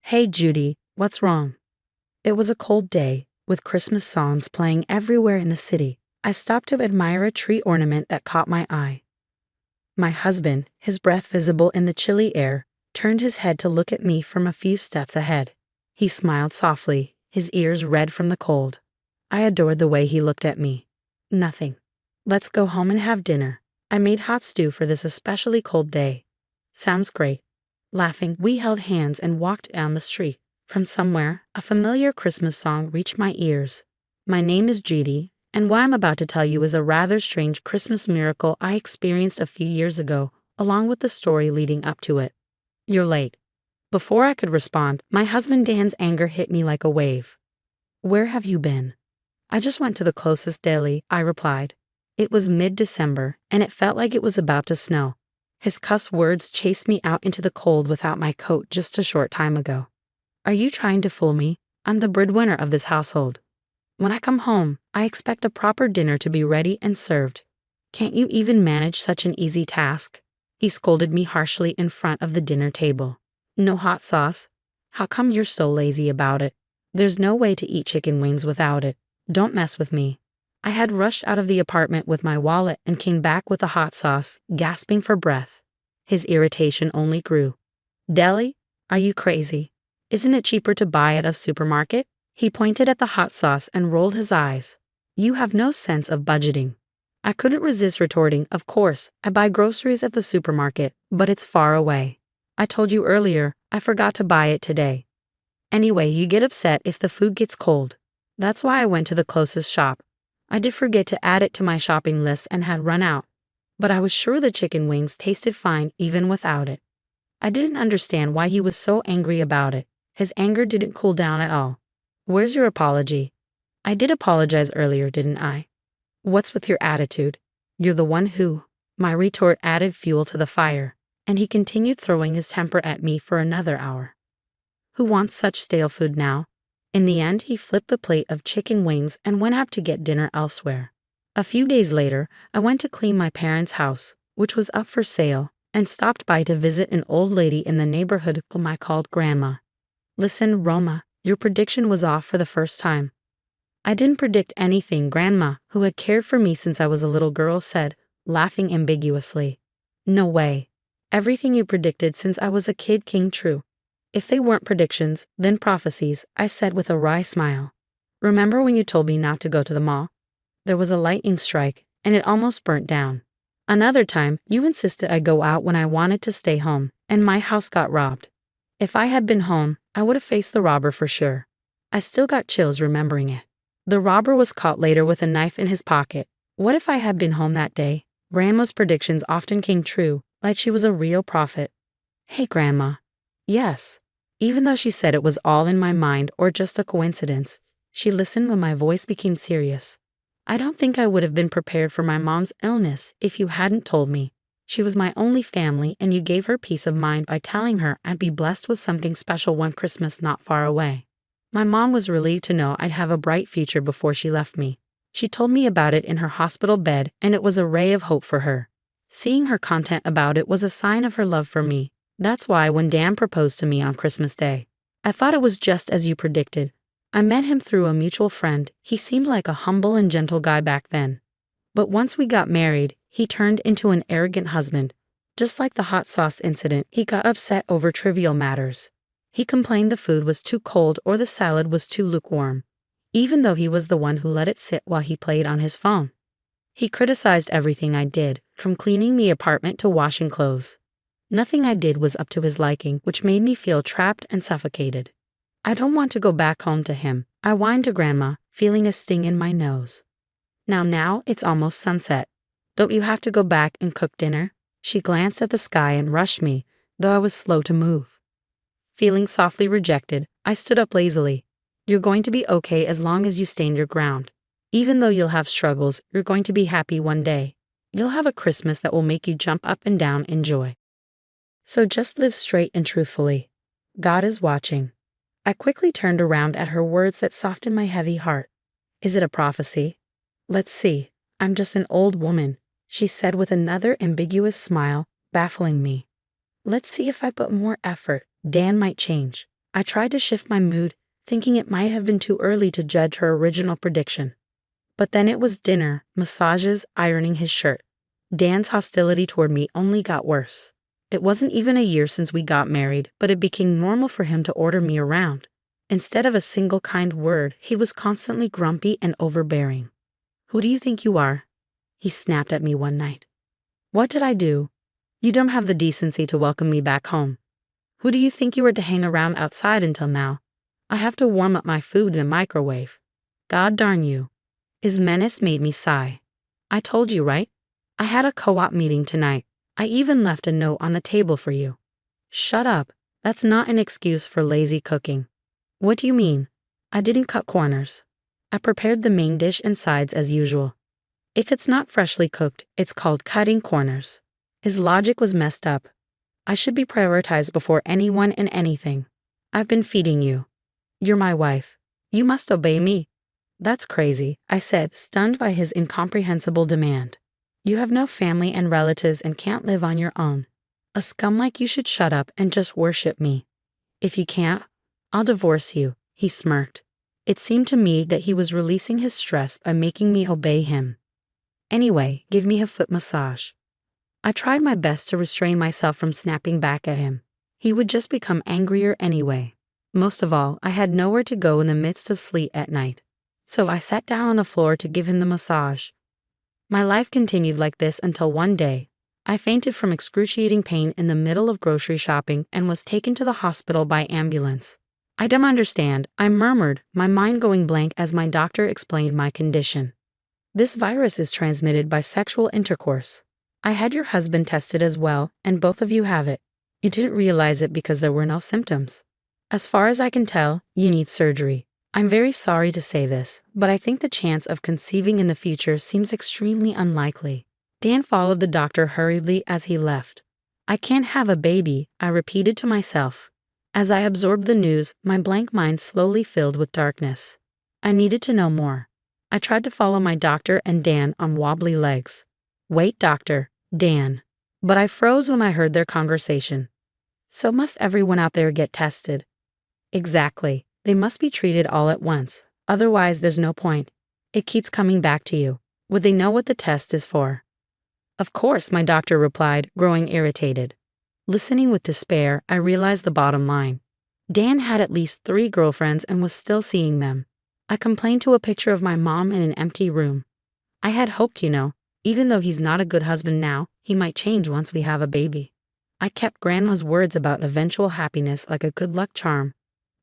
Hey Judy, what's wrong? It was a cold day, with Christmas songs playing everywhere in the city. I stopped to admire a tree ornament that caught my eye. My husband, his breath visible in the chilly air, turned his head to look at me from a few steps ahead. He smiled softly, his ears red from the cold. I adored the way he looked at me. Nothing. Let's go home and have dinner. I made hot stew for this especially cold day. Sounds great. Laughing, we held hands and walked down the street. From somewhere, a familiar Christmas song reached my ears. My name is Judy, and what I'm about to tell you is a rather strange Christmas miracle I experienced a few years ago, along with the story leading up to it. You're late. Before I could respond, my husband Dan's anger hit me like a wave. Where have you been? I just went to the closest deli, I replied. It was mid-December, and it felt like it was about to snow. His cuss words chased me out into the cold without my coat just a short time ago. Are you trying to fool me? I'm the breadwinner of this household. When I come home, I expect a proper dinner to be ready and served. Can't you even manage such an easy task? He scolded me harshly in front of the dinner table. No hot sauce? How come you're so lazy about it? There's no way to eat chicken wings without it. Don't mess with me. I had rushed out of the apartment with my wallet and came back with the hot sauce, gasping for breath. His irritation only grew. Deli? Are you crazy? Isn't it cheaper to buy at a supermarket? He pointed at the hot sauce and rolled his eyes. You have no sense of budgeting. I couldn't resist retorting, of course, I buy groceries at the supermarket, but it's far away. I told you earlier, I forgot to buy it today. Anyway, you get upset if the food gets cold. That's why I went to the closest shop. I did forget to add it to my shopping list and had run out. But I was sure the chicken wings tasted fine even without it. I didn't understand why he was so angry about it. His anger didn't cool down at all. Where's your apology? I did apologize earlier, didn't I? What's with your attitude? You're the one who. My retort added fuel to the fire, and he continued throwing his temper at me for another hour. Who wants such stale food now? In the end, he flipped the plate of chicken wings and went out to get dinner elsewhere. A few days later, I went to clean my parents' house, which was up for sale, and stopped by to visit an old lady in the neighborhood whom I called Grandma. Listen, Roma, your prediction was off for the first time. I didn't predict anything, Grandma, who had cared for me since I was a little girl, said, laughing ambiguously. No way. Everything you predicted since I was a kid came true. If they weren't predictions, then prophecies, I said with a wry smile. Remember when you told me not to go to the mall? There was a lightning strike, and it almost burnt down. Another time, you insisted I go out when I wanted to stay home, and my house got robbed. If I had been home, I would have faced the robber for sure. I still got chills remembering it. The robber was caught later with a knife in his pocket. What if I had been home that day? Grandma's predictions often came true, like she was a real prophet. Hey, Grandma. Yes. Even though she said it was all in my mind or just a coincidence, she listened when my voice became serious. I don't think I would have been prepared for my mom's illness if you hadn't told me. She was my only family, and you gave her peace of mind by telling her I'd be blessed with something special one Christmas not far away. My mom was relieved to know I'd have a bright future before she left me. She told me about it in her hospital bed, and it was a ray of hope for her. Seeing her content about it was a sign of her love for me. That's why when Dan proposed to me on Christmas Day, I thought it was just as you predicted. I met him through a mutual friend. He seemed like a humble and gentle guy back then. But once we got married, he turned into an arrogant husband. Just like the hot sauce incident, he got upset over trivial matters. He complained the food was too cold or the salad was too lukewarm, even though he was the one who let it sit while he played on his phone. He criticized everything I did, from cleaning the apartment to washing clothes. Nothing I did was up to his liking, which made me feel trapped and suffocated. I don't want to go back home to him, I whined to Grandma, feeling a sting in my nose. Now it's almost sunset. Don't you have to go back and cook dinner? She glanced at the sky and rushed me, though I was slow to move. Feeling softly rejected, I stood up lazily. You're going to be okay as long as you stand your ground. Even though you'll have struggles, you're going to be happy one day. You'll have a Christmas that will make you jump up and down in joy. So just live straight and truthfully. God is watching. I quickly turned around at her words that softened my heavy heart. Is it a prophecy? Let's see. I'm just an old woman, she said with another ambiguous smile, baffling me. Let's see if I put more effort. Dan might change. I tried to shift my mood, thinking it might have been too early to judge her original prediction. But then it was dinner, massages, ironing his shirt. Dan's hostility toward me only got worse. It wasn't even a year since we got married, but it became normal for him to order me around. Instead of a single kind word, he was constantly grumpy and overbearing. "Who do you think you are?" he snapped at me one night. "What did I do? You don't have the decency to welcome me back home. Who do you think you were to hang around outside until now? I have to warm up my food in a microwave. God darn you." His menace made me sigh. "I told you, right? I had a co-op meeting tonight. I even left a note on the table for you." "Shut up. That's not an excuse for lazy cooking." "What do you mean? I didn't cut corners. I prepared the main dish and sides as usual. If it's not freshly cooked, it's called cutting corners." His logic was messed up. I should be prioritized before anyone and anything. I've been feeding you. You're my wife. You must obey me. "That's crazy," I said, stunned by his incomprehensible demand. "You have no family and relatives and can't live on your own. A scum like you should shut up and just worship me. If you can't, I'll divorce you," he smirked. It seemed to me that he was releasing his stress by making me obey him. "Anyway, give me a foot massage." I tried my best to restrain myself from snapping back at him. He would just become angrier anyway. Most of all, I had nowhere to go in the midst of sleet at night. So I sat down on the floor to give him the massage. My life continued like this until one day, I fainted from excruciating pain in the middle of grocery shopping and was taken to the hospital by ambulance. "I don't understand," I murmured, my mind going blank as my doctor explained my condition. "This virus is transmitted by sexual intercourse. I had your husband tested as well, and both of you have it. You didn't realize it because there were no symptoms. As far as I can tell, you need surgery. I'm very sorry to say this, but I think the chance of conceiving in the future seems extremely unlikely." Dan followed the doctor hurriedly as he left. "I can't have a baby," I repeated to myself. As I absorbed the news, my blank mind slowly filled with darkness. I needed to know more. I tried to follow my doctor and Dan on wobbly legs. "Wait, doctor, Dan." But I froze when I heard their conversation. "So must everyone out there get tested?" "Exactly. They must be treated all at once. Otherwise, there's no point. It keeps coming back to you. Would they know what the test is for?" "Of course," my doctor replied, growing irritated. Listening with despair, I realized the bottom line. Dan had at least 3 girlfriends and was still seeing them. I complained to a picture of my mom in an empty room. I had hoped, even though he's not a good husband now, he might change once we have a baby. I kept Grandma's words about eventual happiness like a good luck charm.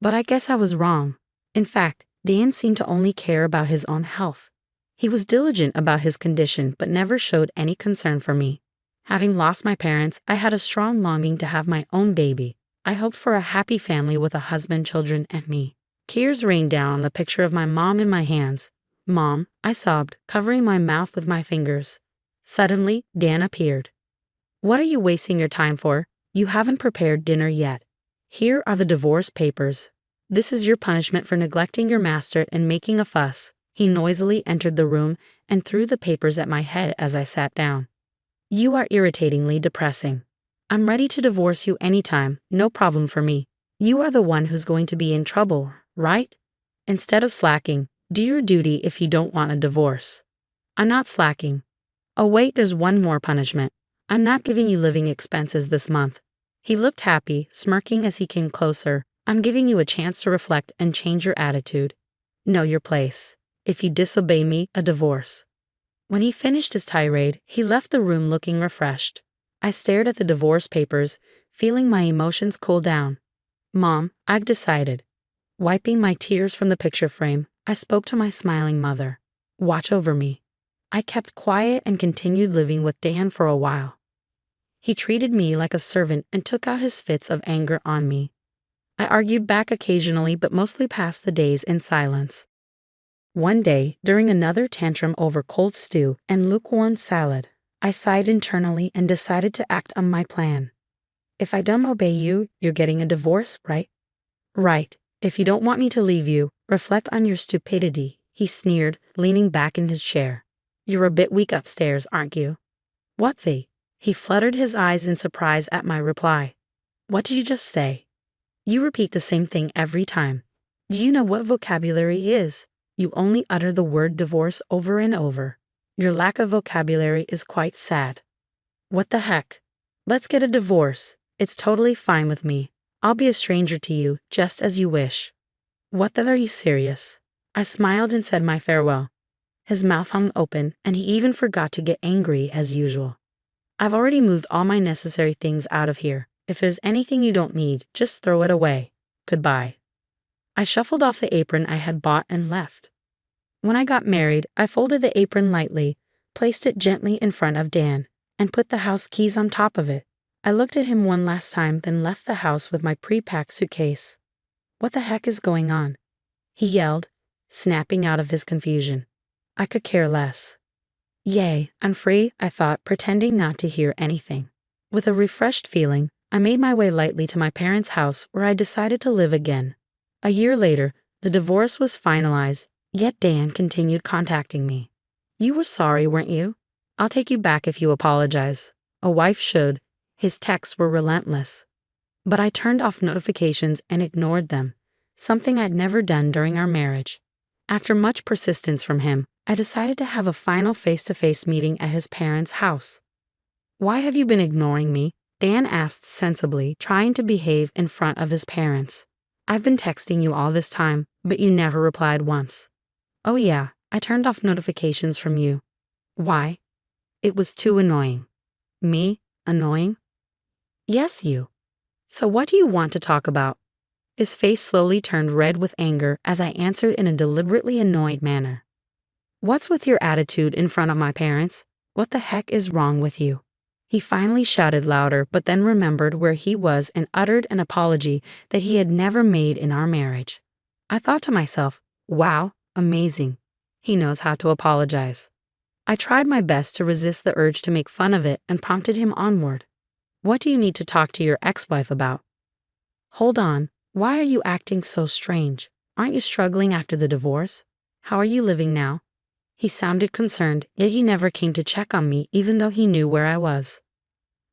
But I guess I was wrong. In fact, Dan seemed to only care about his own health. He was diligent about his condition but never showed any concern for me. Having lost my parents, I had a strong longing to have my own baby. I hoped for a happy family with a husband, children, and me. Tears rained down on the picture of my mom in my hands. "Mom," I sobbed, covering my mouth with my fingers. Suddenly, Dan appeared. "What are you wasting your time for? You haven't prepared dinner yet. Here are the divorce papers. This is your punishment for neglecting your master and making a fuss." He noisily entered the room and threw the papers at my head as I sat down. "You are irritatingly depressing. I'm ready to divorce you anytime, no problem for me. You are the one who's going to be in trouble, right? Instead of slacking, do your duty if you don't want a divorce." "I'm not slacking." "Oh wait, there's one more punishment. I'm not giving you living expenses this month." He looked happy, smirking as he came closer. "I'm giving you a chance to reflect and change your attitude. Know your place. If you disobey me, a divorce." When he finished his tirade, he left the room looking refreshed. I stared at the divorce papers, feeling my emotions cool down. "Mom, I've decided." Wiping my tears from the picture frame, I spoke to my smiling mother. "Watch over me." I kept quiet and continued living with Dan for a while. He treated me like a servant and took out his fits of anger on me. I argued back occasionally but mostly passed the days in silence. One day, during another tantrum over cold stew and lukewarm salad, I sighed internally and decided to act on my plan. "If I don't obey you, you're getting a divorce, right?" "Right. If you don't want me to leave you, reflect on your stupidity," he sneered, leaning back in his chair. "You're a bit weak upstairs, aren't you?" "What the?" He fluttered his eyes in surprise at my reply. "What did you just say?" You repeat the same thing every time. Do you know what vocabulary is? You only utter the word divorce over and over. Your lack of vocabulary is quite sad. What the heck? Let's get a divorce. It's totally fine with me. I'll be a stranger to you, just as you wish. What the? Are you serious? I smiled and said my farewell. His mouth hung open, and he even forgot to get angry as usual. I've already moved all my necessary things out of here. If there's anything you don't need, just throw it away. Goodbye. I shuffled off the apron I had bought and left. When I got married, I folded the apron lightly, placed it gently in front of Dan, and put the house keys on top of it. I looked at him one last time, then left the house with my pre-packed suitcase. What the heck is going on? He yelled, snapping out of his confusion. I could care less. Yay, I'm free, I thought, pretending not to hear anything. With a refreshed feeling, I made my way lightly to my parents' house where I decided to live again. A year later, the divorce was finalized, yet Dan continued contacting me. You were sorry, weren't you? I'll take you back if you apologize. A wife should. His texts were relentless. But I turned off notifications and ignored them, something I'd never done during our marriage. After much persistence from him, I decided to have a final face-to-face meeting at his parents' house. Why have you been ignoring me? Dan asked sensibly, trying to behave in front of his parents. I've been texting you all this time, but you never replied once. Oh yeah, I turned off notifications from you. Why? It was too annoying. Me? Annoying? Yes, you. So what do you want to talk about? His face slowly turned red with anger as I answered in a deliberately annoyed manner. What's with your attitude in front of my parents? What the heck is wrong with you? He finally shouted louder, but then remembered where he was and uttered an apology that he had never made in our marriage. I thought to myself, wow, amazing. He knows how to apologize. I tried my best to resist the urge to make fun of it and prompted him onward. What do you need to talk to your ex-wife about? Hold on, why are you acting so strange? Aren't you struggling after the divorce? How are you living now? He sounded concerned, yet he never came to check on me even though he knew where I was.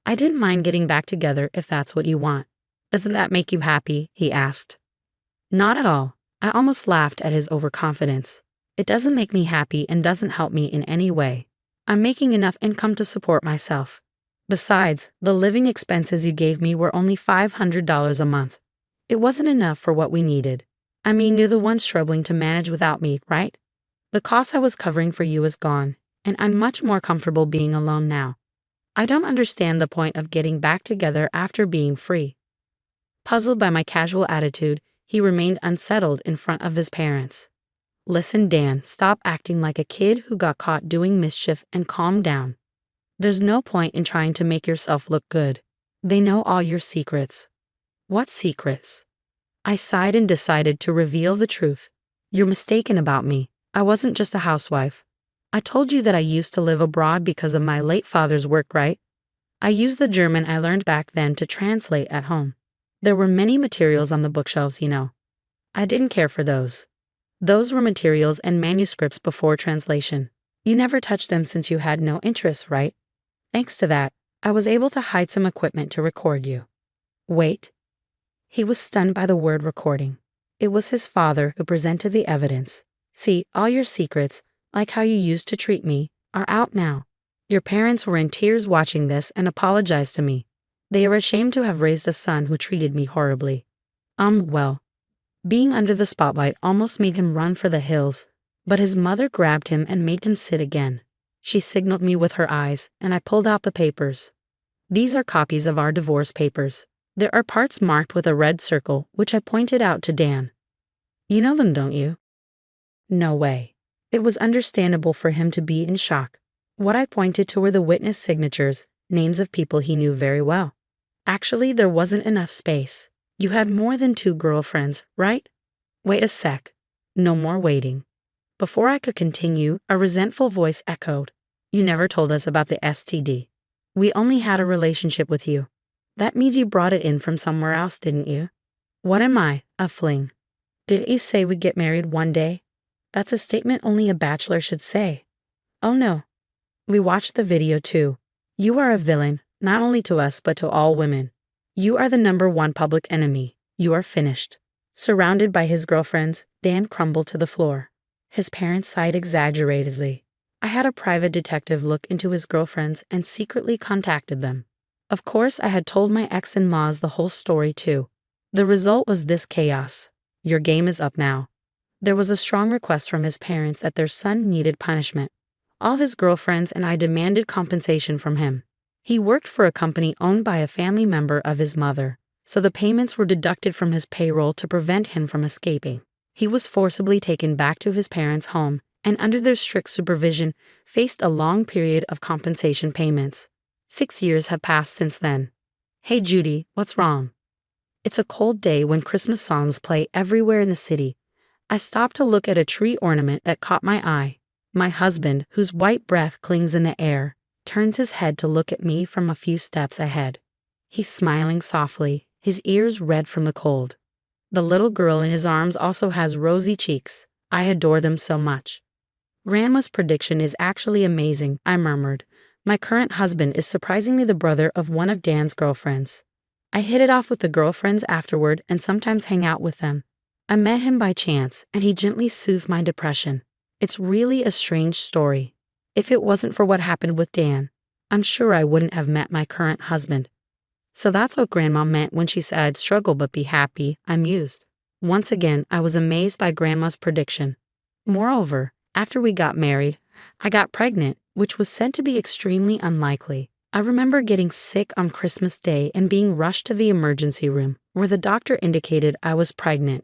I didn't mind getting back together if that's what you want. Doesn't that make you happy? He asked. Not at all. I almost laughed at his overconfidence. It doesn't make me happy and doesn't help me in any way. I'm making enough income to support myself. Besides, the living expenses you gave me were only $500 a month. It wasn't enough for what we needed. I mean, you're the one struggling to manage without me, right? The cost I was covering for you is gone, and I'm much more comfortable being alone now. I don't understand the point of getting back together after being free. Puzzled by my casual attitude, he remained unsettled in front of his parents. Listen, Dan, stop acting like a kid who got caught doing mischief and calm down. There's no point in trying to make yourself look good. They know all your secrets. What secrets? I sighed and decided to reveal the truth. You're mistaken about me. I wasn't just a housewife. I told you that I used to live abroad because of my late father's work, right? I used the German I learned back then to translate at home. There were many materials on the bookshelves, you know. I didn't care for those. Those were materials and manuscripts before translation. You never touched them since you had no interest, right? Thanks to that, I was able to hide some equipment to record you. Wait. He was stunned by the word recording. It was his father who presented the evidence. See, all your secrets, like how you used to treat me, are out now. Your parents were in tears watching this and apologized to me. They are ashamed to have raised a son who treated me horribly. Well, being under the spotlight almost made him run for the hills, but his mother grabbed him and made him sit again. She signaled me with her eyes, and I pulled out the papers. These are copies of our divorce papers. There are parts marked with a red circle, which I pointed out to Dan. You know them, don't you? No way. It was understandable for him to be in shock. What I pointed to were the witness signatures, names of people he knew very well. Actually, there wasn't enough space. You had more than 2 girlfriends, right? Wait a sec. No more waiting. Before I could continue, a resentful voice echoed. You never told us about the STD. We only had a relationship with you. That means you brought it in from somewhere else, didn't you? What am I? A fling. Didn't you say we'd get married one day? That's a statement only a bachelor should say. Oh no. We watched the video too. You are a villain, not only to us but to all women. You are the #1 public enemy. You are finished." Surrounded by his girlfriends, Dan crumbled to the floor. His parents sighed exaggeratedly. I had a private detective look into his girlfriends and secretly contacted them. Of course, I had told my ex-in-laws the whole story too. The result was this chaos. Your game is up now. There was a strong request from his parents that their son needed punishment. All his girlfriends and I demanded compensation from him. He worked for a company owned by a family member of his mother, so the payments were deducted from his payroll to prevent him from escaping. He was forcibly taken back to his parents' home and under their strict supervision faced a long period of compensation payments. 6 years have passed since then. Hey Judy, what's wrong? It's a cold day when Christmas songs play everywhere in the city. I stopped to look at a tree ornament that caught my eye. My husband, whose white breath clings in the air, turns his head to look at me from a few steps ahead. He's smiling softly, his ears red from the cold. The little girl in his arms also has rosy cheeks. I adore them so much. Grandma's prediction is actually amazing, I murmured. My current husband is surprisingly the brother of one of Dan's girlfriends. I hit it off with the girlfriends afterward and sometimes hang out with them. I met him by chance, and he gently soothed my depression. It's really a strange story. If it wasn't for what happened with Dan, I'm sure I wouldn't have met my current husband. So that's what Grandma meant when she said I'd struggle but be happy, I mused. Once again, I was amazed by Grandma's prediction. Moreover, after we got married, I got pregnant, which was said to be extremely unlikely. I remember getting sick on Christmas Day and being rushed to the emergency room, where the doctor indicated I was pregnant.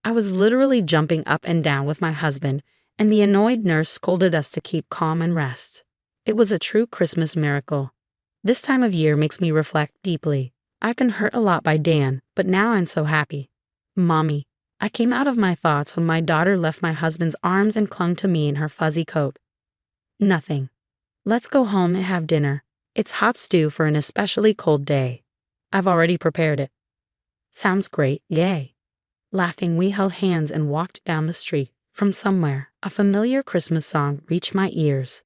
I was literally jumping up and down with my husband, and the annoyed nurse scolded us to keep calm and rest. It was a true Christmas miracle. This time of year makes me reflect deeply. I've been hurt a lot by Dan, but now I'm so happy. Mommy, I came out of my thoughts when my daughter left my husband's arms and clung to me in her fuzzy coat. Nothing. Let's go home and have dinner. It's hot stew for an especially cold day. I've already prepared it. Sounds great, yay. Laughing, we held hands and walked down the street. From somewhere, a familiar Christmas song reached my ears.